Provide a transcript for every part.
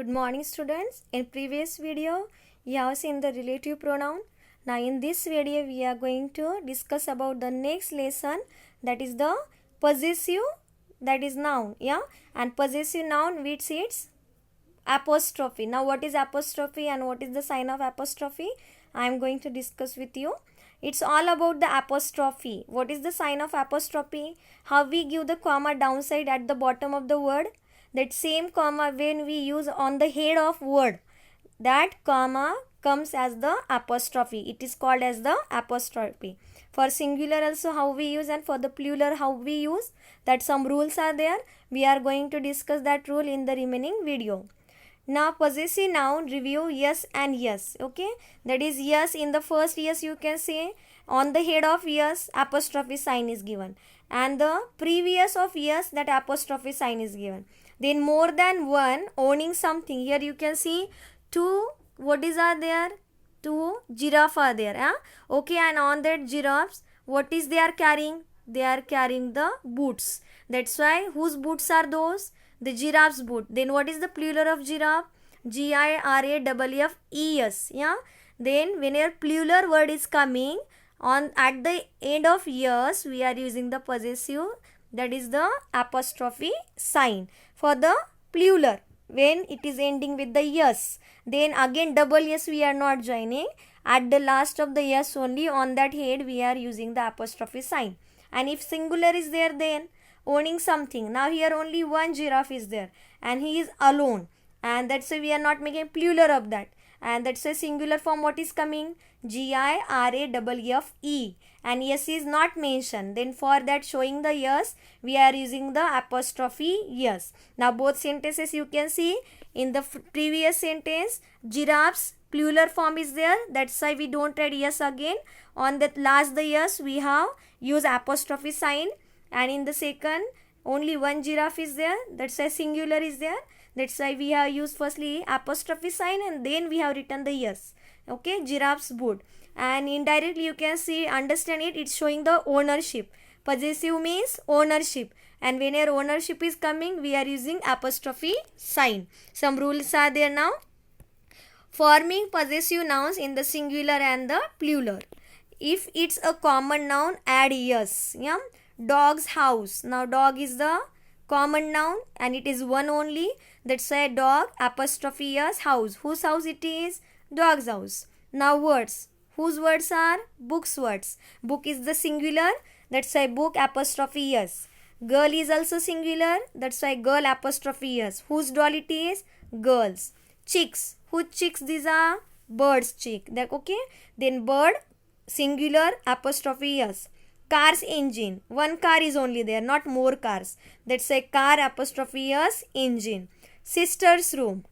Good morning students. In previous video you have seen the relative pronoun. Now in this video we are going to discuss about the next lesson, that is the possessive, that is noun. And possessive noun with its apostrophe. Now what is apostrophe and what is the sign of apostrophe? I am going to discuss with you. It's all about the apostrophe. What is the sign of apostrophe? How we give the comma downside at the bottom of the word. That same comma when we use on the head of word, that comma comes as the apostrophe. It is called as the apostrophe. For singular also how we use, and for the plural how we use, that some rules are there. We are going to discuss that rule in the remaining video. Now possessive noun review yes and yes. Okay, that is yes. In the first yes you can say on the head of yes apostrophe sign is given, and the previous of yes that apostrophe sign is given. Then more than one owning something. Here you can see two what is are there? Two giraffe are there. Okay, and on that giraffes what is they are carrying? They are carrying the boots. That's why whose boots are those? The giraffe's boot. Then what is the plural of giraffe? Giraffe. Then whenever plural word is coming on at the end of yes, we are using the possessive, that is the apostrophe sign for the plural when it is ending with the yes. Then again double yes we are not joining. At the last of the yes only, on that head we are using the apostrophe sign. And if singular is there, then owning something. Now here only one giraffe is there and he is alone, and that's why we are not making plural of that, and that's a singular form. What is coming? Giraffe, and yes is not mentioned. Then for that showing the yes we are using the apostrophe yes. Now both sentences you can see. In the previous sentence giraffes plural form is there, that's why we don't add yes again. On that last the yes we have use apostrophe sign, and in the second only one giraffe is there, that's why singular is there. That's why we have used firstly apostrophe sign and then we have written the yes. Okay, giraffe's boot. And indirectly you can see, understand it, it's showing the ownership. Possessive means ownership, and whenever ownership is coming we are using apostrophe sign. Some rules are there now. Forming possessive nouns in the singular and the plural. If it's a common noun, add yes. Dog's house. Now dog is the common noun and it is one only. That's why dog apostrophe yes house. Whose house it is? Dog's house. Now words. Whose words are? Book's words. Book is the singular. That's why book apostrophe yes. Girl is also singular. That's why girl apostrophe yes. Whose doll it is? Girls. Chicks. Whose chicks these are? Bird's chick. Okay. Then bird singular apostrophe yes. Car's engine. One car is only there, not more cars. That's a car apostrophe yes engine. Sister's room.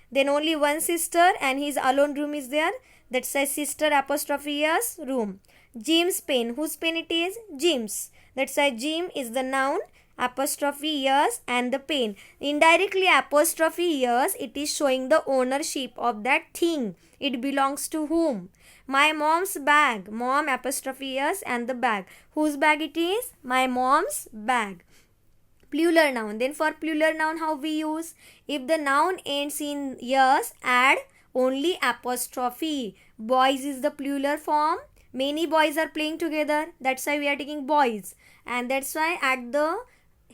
Then only one sister and his alone room is there. That's a sister apostrophe yes room. Jim's pen. Whose pen it is? Jim's. That's why Jim is the noun apostrophe yes and the pen. Indirectly apostrophe yes, it is showing the ownership of that thing. It belongs to whom? My mom's bag. Mom apostrophe yes and the bag. Whose bag it is? My mom's bag. Plural noun. Then for plural noun how we use? If the noun ends in yes, add only apostrophe. Boys is the plural form. Many boys are playing together. That's why we are taking boys. And that's why at the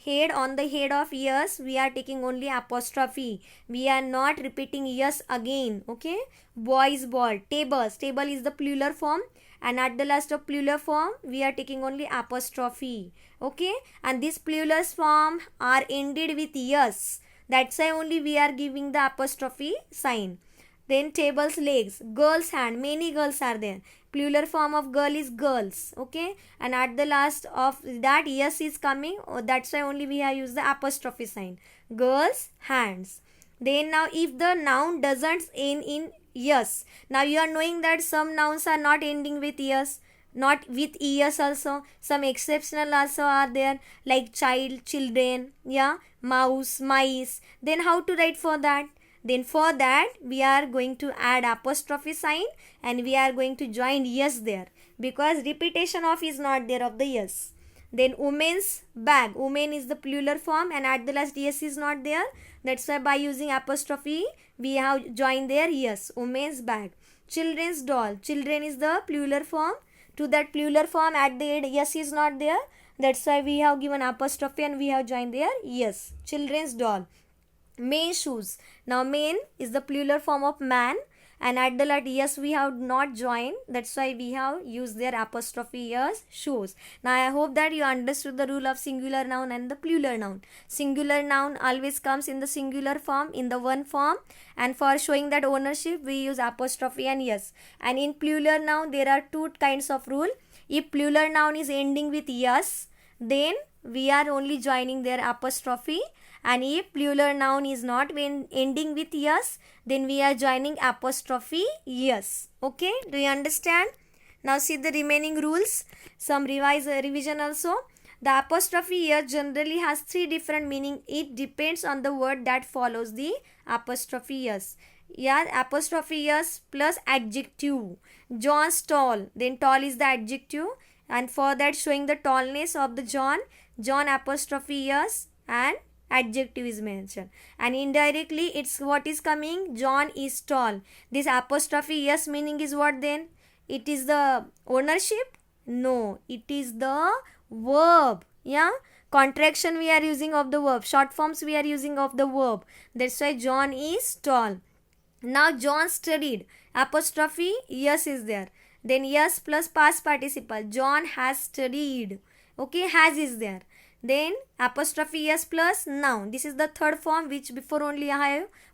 head, on the head of yes we are taking only apostrophe. We are not repeating yes again. Okay. Boys ball. Tables. Table is the plural form, and at the last of plural form we are taking only apostrophe. Okay. And these plural form are ended with yes. That's why only we are giving the apostrophe sign. Then table's legs. Girl's hand. Many girls are there. Plural form of girl is girls. Okay. And at the last of that yes is coming. That's why only we have used the apostrophe sign. Girls' hands. Then now if the noun doesn't end in yes. Now you are knowing that some nouns are not ending with yes. Not with es also. Some exceptional also are there, like child, children. Mouse, mice. Then how to write for that? Then for that we are going to add apostrophe sign and we are going to join yes there, because repetition of is not there of the yes. Then women's bag. Women is the plural form and at the last yes is not there. That's why by using apostrophe we have joined there yes. Women's bag. Children's doll. Children is the plural form. To that plural form at the end yes is not there. That's why we have given apostrophe and we have joined there yes. Children's doll. Men shoes. Now men is the plural form of man and at the last yes we have not joined. That's why we have used their apostrophe yes shoes. Now I hope that you understood the rule of singular noun and the plural noun. Singular noun always comes in the singular form, in the one form, and for showing that ownership we use apostrophe and yes. And in plural noun there are two kinds of rule. If plural noun is ending with yes, then we are only joining their apostrophe, and if plural noun is not ending with yes, then we are joining apostrophe yes. Okay, do you understand? Now see the remaining rules, some revision also. The apostrophe yes generally has three different meaning. It depends on the word that follows the apostrophe yes. Yeah, apostrophe yes plus adjective. John's tall, then tall is the adjective, and for that showing the tallness of the John apostrophe yes and adjective is mentioned, and indirectly it's what is coming, John is tall. This apostrophe yes meaning is what then? It is the ownership? No, it is the verb. Yeah, contraction we are using of the verb, short forms we are using of the verb. That's why John is tall. Now John studied, apostrophe yes is there, then yes plus past participle, John has studied. Okay, has is there. Then apostrophe yes plus noun. This is the third form which before only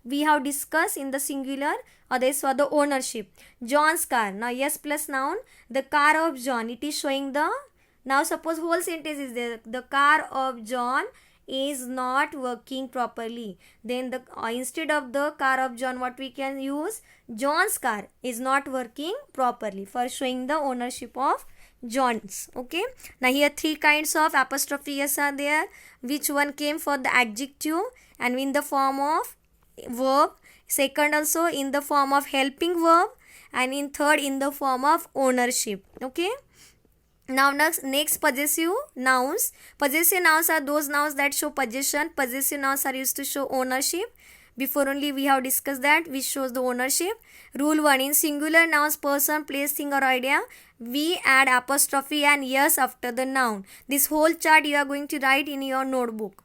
we have discussed in the singular. Others for the ownership. John's car. Now yes plus noun. The car of John. It is showing the. Now suppose whole sentence is there. The car of John is not working properly. Then the instead of the car of John, what we can use? John's car is not working properly, for showing the ownership of John's. Okay, now here three kinds of apostrophe yes are there. Which one came for the adjective and in the form of verb, second also in the form of helping verb, and in third in the form of ownership. Okay, now next possessive nouns. Possessive nouns are those nouns that show possession. Possessive nouns are used to show ownership. Before only we have discussed that which shows the ownership. Rule 1, in singular nouns, person, place, thing or idea, we add apostrophe and yes after the noun. This whole chart you are going to write in your notebook.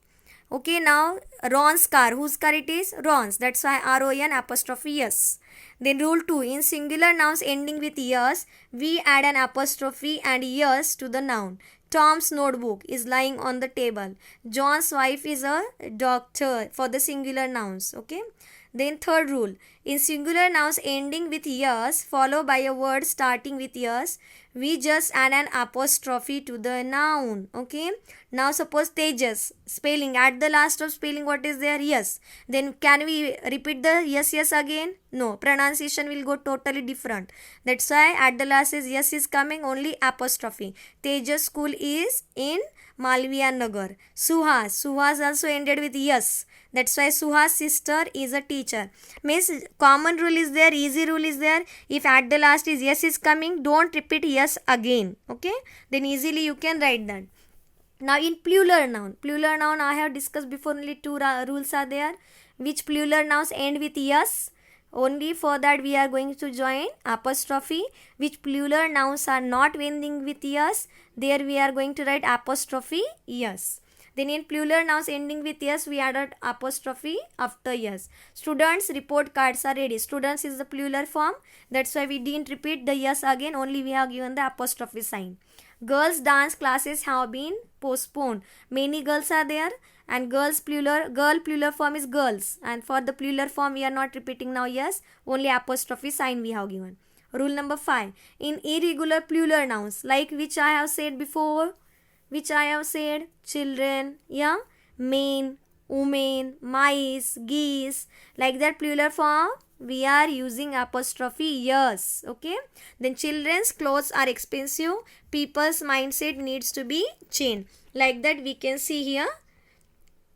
Okay, now Ron's car. Whose car it is? Ron's. That's why RON apostrophe yes. Then rule 2, in singular nouns ending with yes, we add an apostrophe and yes to the noun. Tom's notebook is lying on the table. John's wife is a doctor, for the singular nouns. Okay. Then third rule, in singular nouns ending with yes followed by a word starting with yes, we just add an apostrophe to the noun. Okay. Now suppose Tejas, spelling, at the last of spelling what is there? Yes. Then can we repeat the yes again? No, pronunciation will go totally different. That's why at the last is yes is coming, only apostrophe. Tejas school is in Malviya Nagar. Suhas also ended with yes. That's why Suha's sister is a teacher. Means common rule is there, easy rule is there. If at the last is yes is coming, don't repeat yes again. Okay, then easily you can write that. Now in plural noun I have discussed before, only two rules are there. Which plural nouns end with yes? Only for that we are going to join apostrophe. Which plural nouns are not ending with yes? There we are going to write apostrophe yes. Then in plural nouns ending with yes, we added apostrophe after yes. Students' report cards are ready. Students is the plural form. That's why we didn't repeat the yes again. Only we have given the apostrophe sign. Girls' dance classes have been postponed. Many girls are there. And girl plural form is girls. And for the plural form, we are not repeating now yes. Only apostrophe sign we have given. Rule number 5. In irregular plural nouns, like which I have said before, children, yeah, men, women, mice, geese, like that plural form, we are using apostrophe yes. Okay, then children's clothes are expensive, people's mindset needs to be changed. Like that we can see here.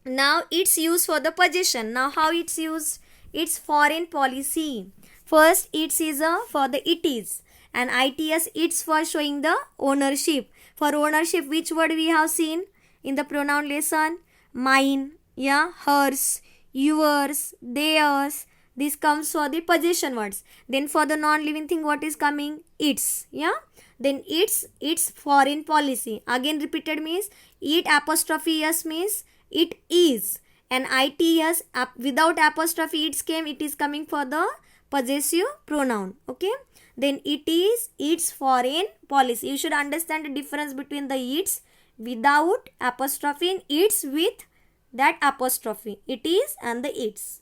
Now it's used for the possession. Now how it's used? It's foreign policy. First it's is for the it is, and its, it's for showing the ownership. For ownership, which word we have seen in the pronoun lesson? Mine, yeah, hers, yours, theirs. This comes for the possession words. Then for the non-living thing, what is coming? Its, yeah. Then its foreign policy. Again repeated means it apostrophe s means it is. And its without apostrophe its came, it is coming for the possessive pronoun. Okay. Then it is its foreign policy. You should understand the difference between the its without apostrophe and its with that apostrophe. It is and the its.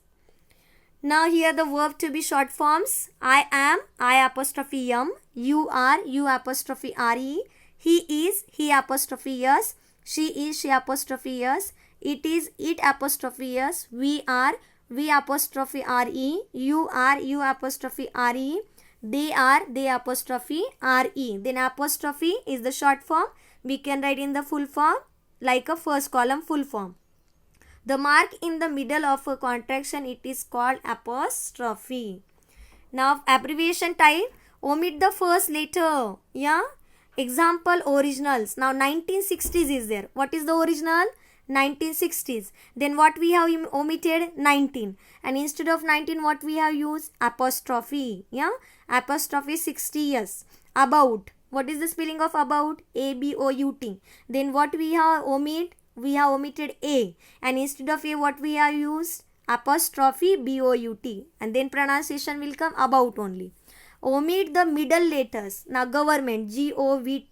Now here the verb to be short forms. I am, I apostrophe am. You are, you apostrophe re. He is, he apostrophe yes. She is, she apostrophe yes. It is, it apostrophe yes. We are, we apostrophe re. You are, you apostrophe re. They are, they apostrophe re. Then apostrophe is the short form. We can write in the full form like a first column full form. The mark in the middle of a contraction, it is called apostrophe. Now abbreviation type, omit the first letter. Yeah. Example originals. Now 1960s is there. What is the original? 1960s. Then what we have omitted? 19. And instead of 19, what we have used? Apostrophe. Yeah. Apostrophe 60 years. About. What is the spelling of about? A-B-O-U-T. Then what we have omit? We have omitted A, and instead of A, what we have used? Apostrophe B-O-U-T, and then pronunciation will come about only. Omit the middle letters. Now government, G-O-V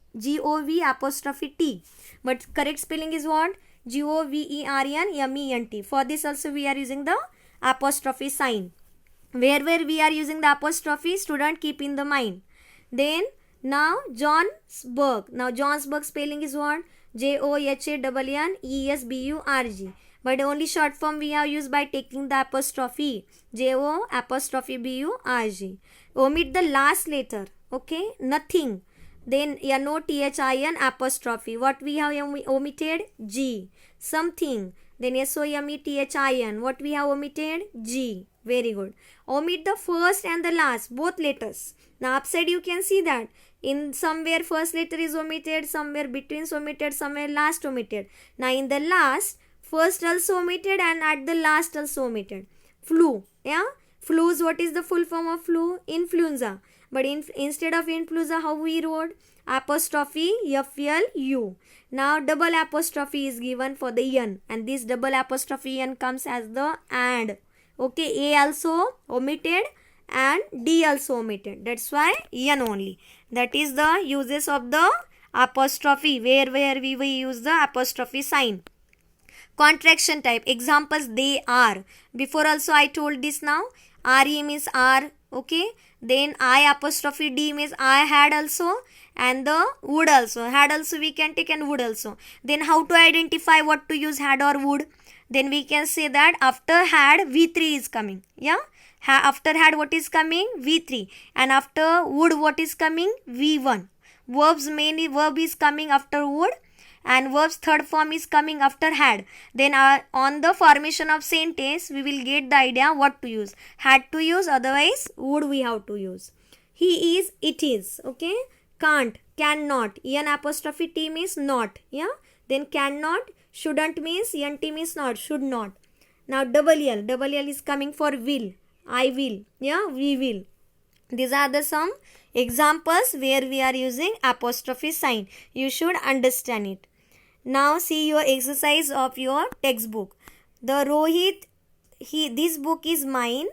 apostrophe T, but correct spelling is what? G-O-V-E-R-N-M-E-N-T. For this also we are using the apostrophe sign. Where we are using the apostrophe, student keep in the mind. Then now Johnsburg. Now Johnsburg spelling is what? Johnsburg, but only short form we have used by taking the apostrophe. Jo apostrophe Burg. Omit the last letter. Okay, nothing. Then NOTHIN apostrophe. What we have omitted? G. Something. Then SOMETHIN. What we have omitted? G. Very good. Omit the first and the last, both letters. Now upside you can see that. In somewhere first letter is omitted, somewhere between omitted, somewhere last omitted. Now in the last, first also omitted and at the last also omitted. Flu. Yeah. Flus, what is the full form of flu? Influenza. But instead of influenza, how we wrote? Apostrophe F-L-U. Now double apostrophe is given for the N. And this double apostrophe N comes as the and. Okay. A also omitted and D also omitted. That's why N only. That is the uses of the apostrophe, where we will use the apostrophe sign. Contraction type. Examples, they are. Before also I told this now. RE means are. Okay. Then I apostrophe D means I had also. And the would also. Had also we can take and would also. Then how to identify what to use, had or would? Then we can say that after had V3 is coming. Yeah. After had what is coming? V3. And after would what is coming? V1. Verbs mainly verb is coming after would. And verbs third form is coming after had. Then on the formation of sentence we will get the idea what to use. Had to use, otherwise would we have to use. He is, it is. Okay. Can't, cannot. En apostrophe T means not. Yeah. Then cannot, shouldn't means NT means not, should not. Now double L is coming for will. I will. Yeah, we will. These are the some examples where we are using apostrophe sign. You should understand it. Now see your exercise of your textbook. The Rohit, this book is mine,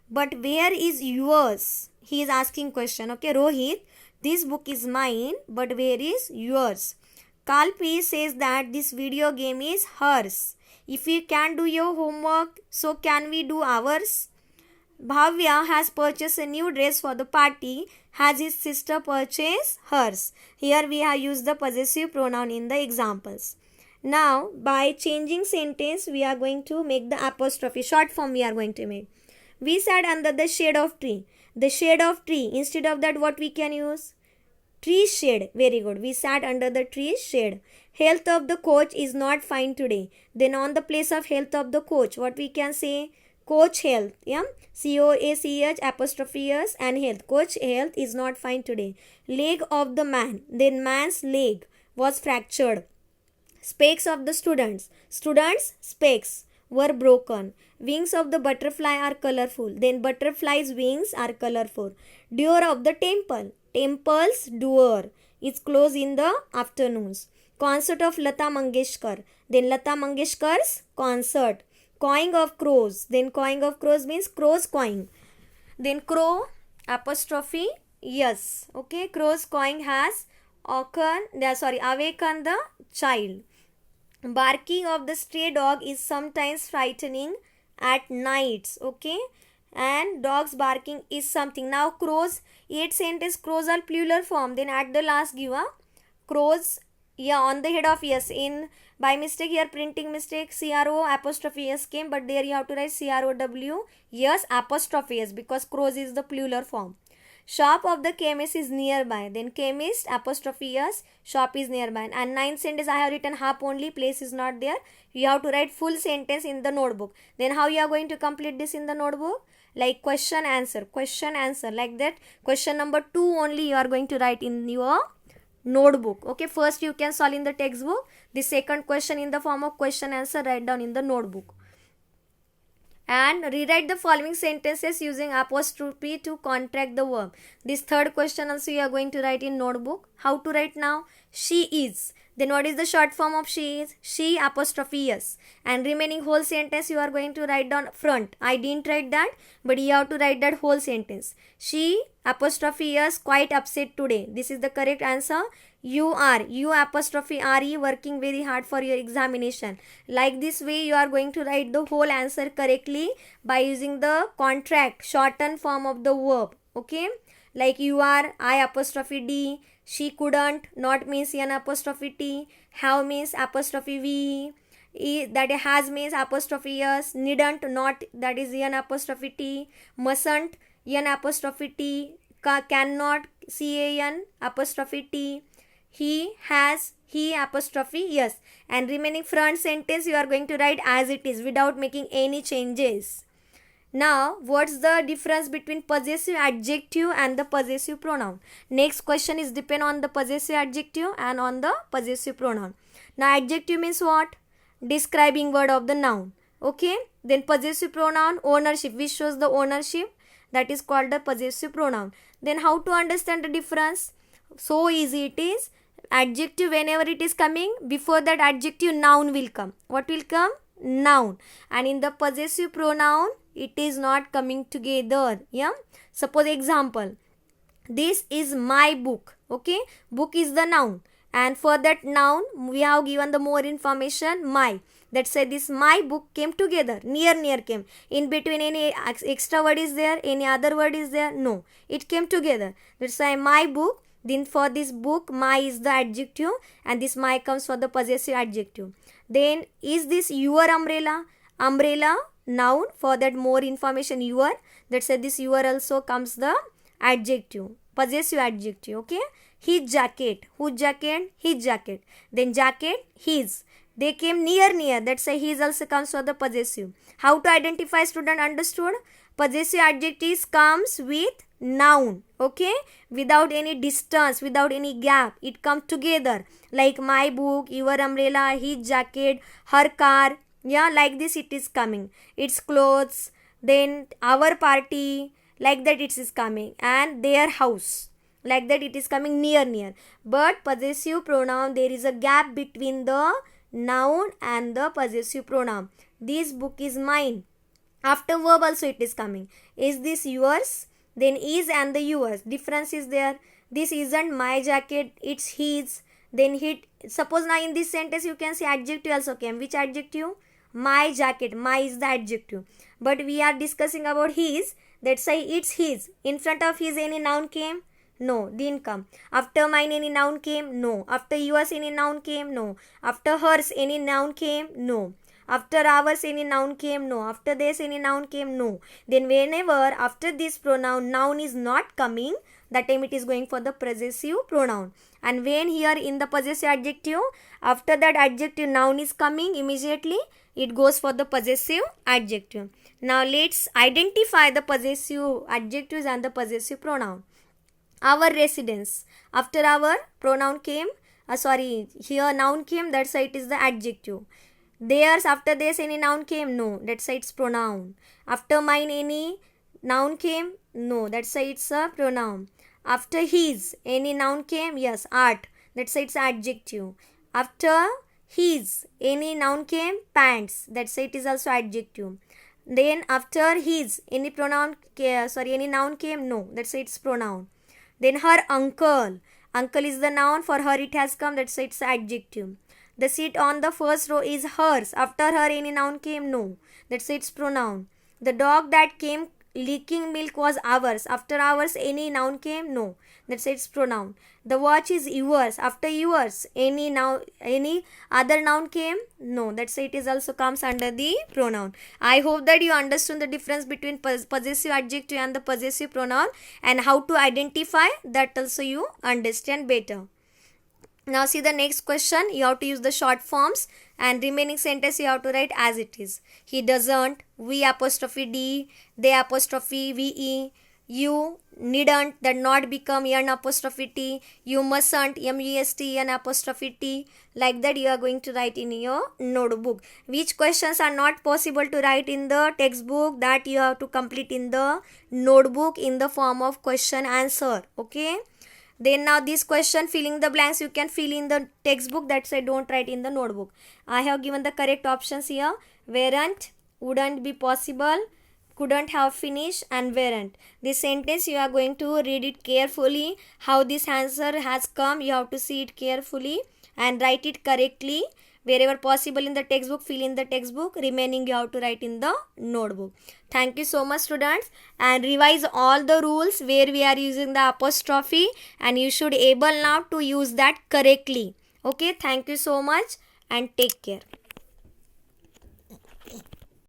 but where is yours? He is asking question. Okay, Rohit, this book is mine, but where is yours? Kalpi says that this video game is hers. If we can do your homework, so can we do ours? Bhavya has purchased a new dress for the party. Has his sister purchased hers? Here we have used the possessive pronoun in the examples. Now, by changing sentence, we are going to make the apostrophe. Short form we are going to make. We sat under the shade of tree. The shade of tree. Instead of that, what we can use? Tree shade. Very good. We sat under the tree shade. Health of the coach is not fine today. Then on the place of health of the coach, what we can say? Coach health, yeah, COACH apostrophe S and health. Coach health is not fine today. Leg of the man, then man's leg was fractured. Specs of the students' specs were broken. Wings of the butterfly are colorful. Then butterfly's wings are colorful. Door of the temple's door is closed in the afternoons. Concert of Lata Mangeshkar, then Lata Mangeshkar's concert. Cawing of crows, then cawing of crows means crows cawing. Then crow apostrophe yes. Okay, crow's cawing has awakened the child. Barking of the stray dog is sometimes frightening at nights. Okay, and dogs barking is something. Now crows, 8 sentence crows are plural form. Then at the last give a crows, yeah, on the head of yes. In by mistake here printing mistake, CRO apostrophe yes came, but there you have to write CROW yes apostrophe yes because crows is the plural form. Shop of the chemist is nearby. Then chemist apostrophe yes, shop is nearby. And 9th sentence I have written half only, place is not there. You have to write full sentence in the notebook. Then how you are going to complete this in the notebook? Like question answer like that. Question number 2 only you are going to write in your notebook. Okay, first you can solve in the textbook. The second question in the form of question answer write down in the notebook. And rewrite the following sentences using apostrophe to contract the verb. This third question also you are going to write in notebook. How to write now? She is. Then what is the short form of she is? She apostrophe yes. And remaining whole sentence you are going to write down front. I didn't write that, but you have to write that whole sentence. She apostrophe yes quite upset today. This is the correct answer. You apostrophe RE working very hard for your examination. Like this way you are going to write the whole answer correctly by using the contract shortened form of the verb. Okay, like you are, I apostrophe D, she couldn't, not means N apostrophe T, have means apostrophe V, that has means apostrophe S, needn't, not, that is N apostrophe T, mustn't, N apostrophe T, cannot, CAN apostrophe T, he has, he apostrophe yes. And remaining front sentence you are going to write as it is without making any changes. Now what's the difference between possessive adjective and the possessive pronoun? Next question is depend on the possessive adjective and on the possessive pronoun. Now adjective means what? Describing word of the noun. Okay, then possessive pronoun ownership, which shows the ownership, that is called the possessive pronoun. Then how to understand the difference? So easy it is. Adjective, whenever it is coming, before that adjective noun will come. What will come? Noun. And in the possessive pronoun it is not coming together. Yeah, suppose example, this is my book. Okay, book is the noun, and for that noun we have given the more information my. That say this my book came together, near came. In between any extra word is there, any other word is there? No, it came together. That's why my book. Then for this book my is the adjective and this my comes for the possessive adjective. Then is this your umbrella? Umbrella noun, for that more information your. That's why this your also comes the adjective, possessive adjective. Okay, his jacket, whose jacket? His jacket. Then jacket his. They came near, that's why his also comes for the possessive. How to identify? Student understood? Possessive adjectives comes with noun. Okay, without any distance, without any gap, it comes together. Like my book, your umbrella, his jacket, her car. Yeah, like this it is coming. Its clothes, then our party, like that it is coming. And their house, like that it is coming near. But possessive pronoun, there is a gap between the noun and the possessive pronoun. This book is mine. After verb also it is coming. Is this yours? Then is and the yours. Difference is there. This isn't my jacket, it's his. Then he. Suppose now in this sentence you can see adjective also came. Which adjective? My jacket. My is the adjective. But we are discussing about his. That's why it's his. In front of his any noun came? No, didn't come. After mine any noun came? No. After yours any noun came? No. After hers any noun came? No. After ours any noun came? No. After this any noun came? No. Then whenever after this pronoun noun is not coming, that time it is going for the possessive pronoun. And when here in the possessive adjective, after that adjective noun is coming, immediately it goes for the possessive adjective. Now let's identify the possessive adjectives and the possessive pronoun. Our residence. After our pronoun came, here noun came, that's why it is the adjective. Theirs, after this any noun came? No, that's why it's pronoun. After mine any noun came? No, that's why it's a pronoun. After his any noun came? Yes, art, that's why it's adjective. After his any noun came? Pants, that's why it is also adjective. Then after his any any noun came? No, that's why it's pronoun. Then her uncle. Uncle is the noun, for her it has come, that's why it's adjective. The seat on the first row is hers. After her any noun came? No, that's why it's pronoun. The dog that came leaking milk was ours. After ours any noun came? No, that's why it's pronoun. The watch is yours. After yours any other noun came? No, that's why it is also comes under the pronoun. I hope that you understood the difference between possessive adjective and the possessive pronoun, and how to identify that also you understand better. Now see the next question. You have to use the short forms, and remaining sentence you have to write as it is. He doesn't, we apostrophe D, they apostrophe VE, you needn't, that not become N apostrophe T, you mustn't, MUST N apostrophe T. Like that you are going to write in your notebook. Which questions are not possible to write in the textbook, that you have to complete in the notebook in the form of question answer. Okay. Then now this question, filling the blanks, you can fill in the textbook, that's why don't write in the notebook. I have given the correct options here. Weren't, wouldn't be possible, couldn't have finished, and weren't. This sentence you are going to read it carefully. How this answer has come, you have to see it carefully and write it correctly. Wherever possible in the textbook, fill in the textbook. Remaining you have to write in the notebook. Thank you so much, students, and revise all the rules where we are using the apostrophe, and you should able now to use that correctly. Okay, thank you so much and take care.